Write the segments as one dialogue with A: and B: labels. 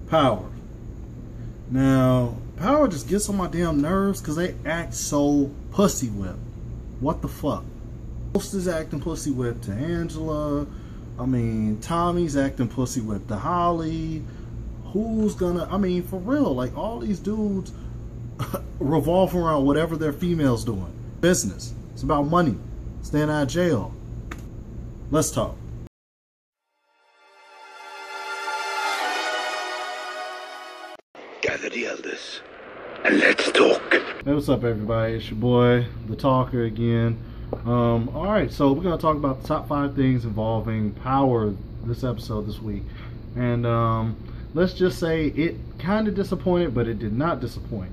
A: Power. Now, Power just gets on my damn nerves because they act so pussy whip. What the fuck? Ghost is acting pussy whip to Angela. I mean, Tommy's acting pussy whip to Holly. Who's gonna, I mean, for real, like all these dudes revolve around whatever their female's doing. Business. It's about money. Staying out of jail. Let's talk.
B: Gather the elders and let's talk.
A: Hey, what's up, everybody? It's your boy, the Talker again. Alright, so we're going to talk about the top 5 things involving Power this episode this week. And let's just say it kind of disappointed, but it did not disappoint.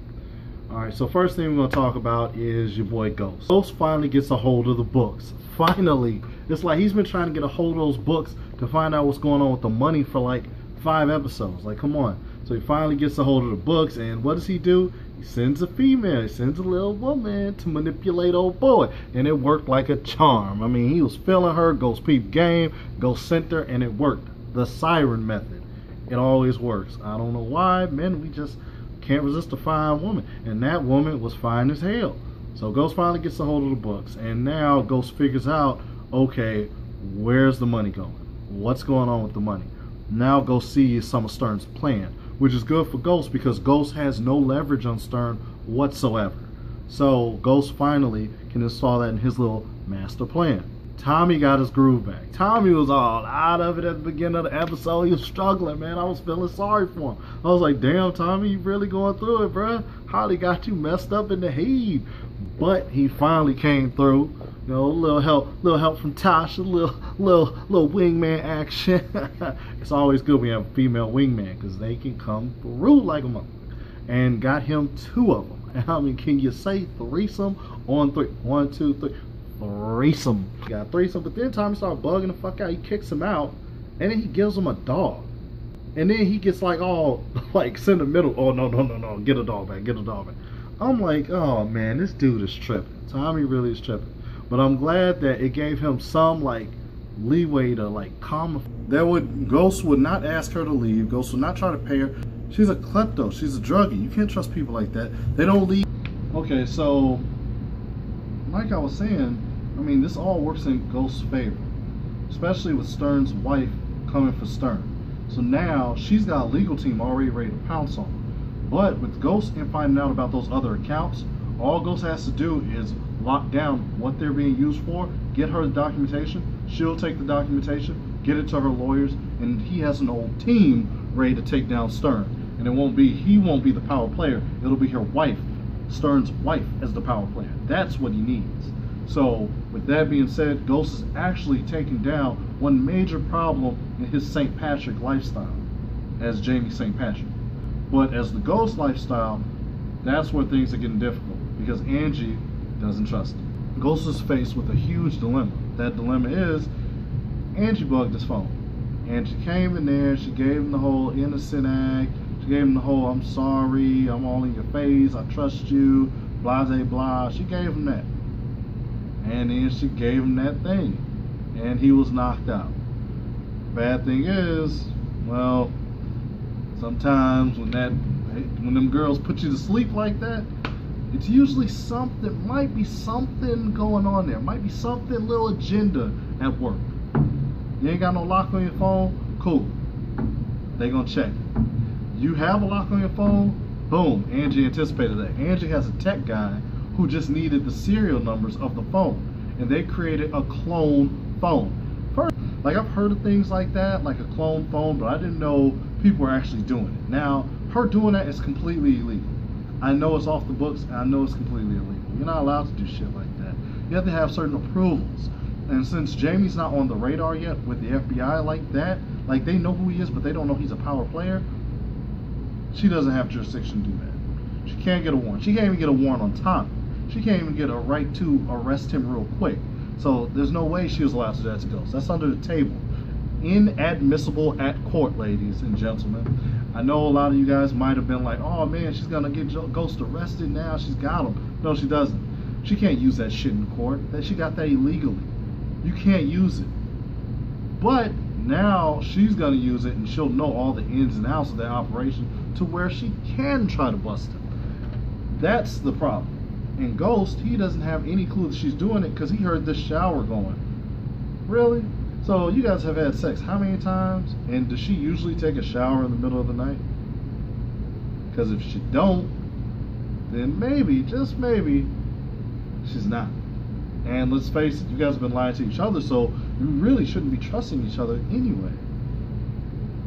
A: Alright, so first thing we're going to talk about is your boy Ghost. Ghost finally gets a hold of the books. Finally. It's like he's been trying to get a hold of those books to find out what's going on with the money for like 5 episodes. Like, come on. So he finally gets a hold of the books, and what does he do? He sends a female, he sends a little woman to manipulate old boy, and it worked like a charm. I mean, he was feeling her. Ghost peep game, Ghost sent her, and it worked. The siren method. It always works. I don't know why, men, we just can't resist a fine woman, and that woman was fine as hell. So Ghost finally gets a hold of the books, and now Ghost figures out, okay, where's the money going? What's going on with the money? Now Ghost sees some of Stern's plan, which is good for Ghost because Ghost has no leverage on Stern whatsoever. So Ghost finally can install that in his little master plan. Tommy got his groove back. Tommy was all out of it at the beginning of the episode. He was struggling, man. I was feeling sorry for him. I was like, damn, Tommy, you really going through it, bruh. Holly got you messed up in the heat. But he finally came through. You know, a little help from Tasha, little wingman action. It's always good when you have a female wingman because they can come through like a mother. And got him 2 of them. And I mean, can you say threesome on 3? 1, 2, 3. Threesome. He got a threesome, but then Tommy started bugging the fuck out. He kicks him out, and then he gives him a dog. And then he gets like all like sentimental. Oh no, get a dog back, get a dog back. I'm like, oh man, this dude is tripping. Tommy really is tripping. But I'm glad that it gave him some like leeway to like calm. Ghost would not ask her to leave. Ghost would not try to pay her. She's a klepto. She's a druggie. You can't trust people like that. They don't leave. Okay, so like I was saying, I mean, this all works in Ghost's favor, especially with Stern's wife coming for Stern. So now she's got a legal team already ready to pounce on her. But with Ghost and finding out about those other accounts, all Ghost has to do is lock down what they're being used for, get her the documentation, she'll take the documentation, get it to her lawyers, and he has an old team ready to take down Stern. And he won't be the power player, it'll be her wife, Stern's wife, as the power player. That's what he needs. So with that being said, Ghost is actually taking down one major problem in his St. Patrick lifestyle as Jamie St. Patrick. But as the Ghost lifestyle, that's where things are getting difficult because Angie doesn't trust him. Ghost is faced with a huge dilemma. That dilemma is Angie bugged his phone. Angie came in there, she gave him the whole innocent act, she gave him the whole I'm sorry, I'm all in your face, I trust you, blah blah blah. She gave him that. And then she gave him that thing. And he was knocked out. Bad thing is, well, sometimes when them girls put you to sleep like that, it's usually something, might be something going on there. Might be something, little agenda at work. You ain't got no lock on your phone? Cool. They gonna check. You have a lock on your phone? Boom. Angie anticipated that. Angie has a tech guy who just needed the serial numbers of the phone. And they created a clone phone. First, like I've heard of things like that, like a clone phone, but I didn't know people were actually doing it. Now, her doing that is completely illegal. I know it's off the books, and I know it's completely illegal. You're not allowed to do shit like that. You have to have certain approvals. And since Jamie's not on the radar yet with the FBI like that, like they know who he is, but they don't know he's a power player, she doesn't have jurisdiction to do that. She can't get a warrant. She can't even get a warrant on Tommy. She can't even get a right to arrest him real quick. So there's no way she was allowed to do that to Ghost. That's under the table. Inadmissible at court, ladies and gentlemen. I know a lot of you guys might have been like, oh man, she's gonna get Ghost arrested now, she's got him. No, she doesn't. She can't use that shit in court. She got that illegally. You can't use it. But Now she's going to use it, and she'll know all the ins and outs of that operation to where she can try to bust him. That's the problem. In Ghost, he doesn't have any clue that she's doing it because he heard the shower going. Really? So you guys have had sex how many times? And does she usually take a shower in the middle of the night? Because if she don't, then maybe, just maybe, she's not. And let's face it, you guys have been lying to each other, so you really shouldn't be trusting each other anyway.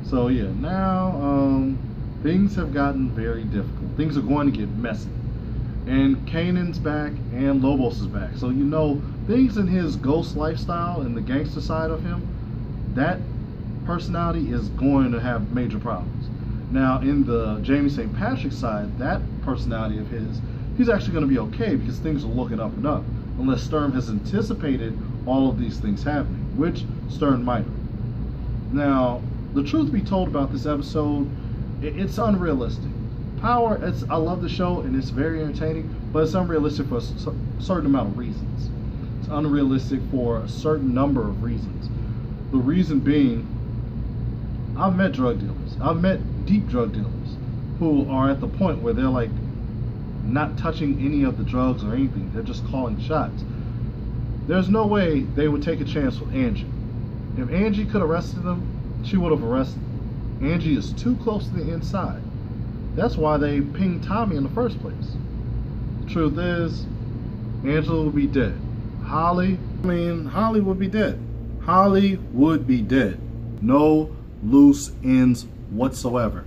A: So yeah, now things have gotten very difficult. Things are going to get messy. And Kanan's back and Lobos is back. So you know, things in his ghost lifestyle and the gangster side of him, that personality is going to have major problems. Now in the Jamie St. Patrick side, that personality of his, he's actually going to be okay because things are looking up and up. Unless Sturm has anticipated all of these things happening, which Sturm might have. Now, the truth be told about this episode, it's unrealistic. Power, I love the show and it's very entertaining, but it's unrealistic for a certain amount of reasons. It's unrealistic for a certain number of reasons. The reason being, I've met drug dealers. I've met deep drug dealers who are at the point where they're like not touching any of the drugs or anything. They're just calling shots. There's no way they would take a chance with Angie. If Angie could have arrested them, she would have arrested them. Angie is too close to the inside. That's why they pinged Tommy in the first place. The truth is, Angela would be dead. Holly would be dead. Holly would be dead. No loose ends whatsoever.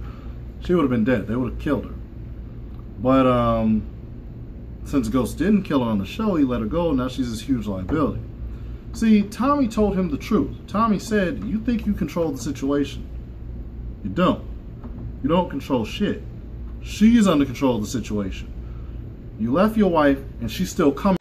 A: She would have been dead. They would have killed her. But since Ghost didn't kill her on the show, he let her go. Now she's this huge liability. See, Tommy told him the truth. Tommy said, you think you control the situation. You don't. You don't control shit. She's under control of the situation. You left your wife and she's still coming.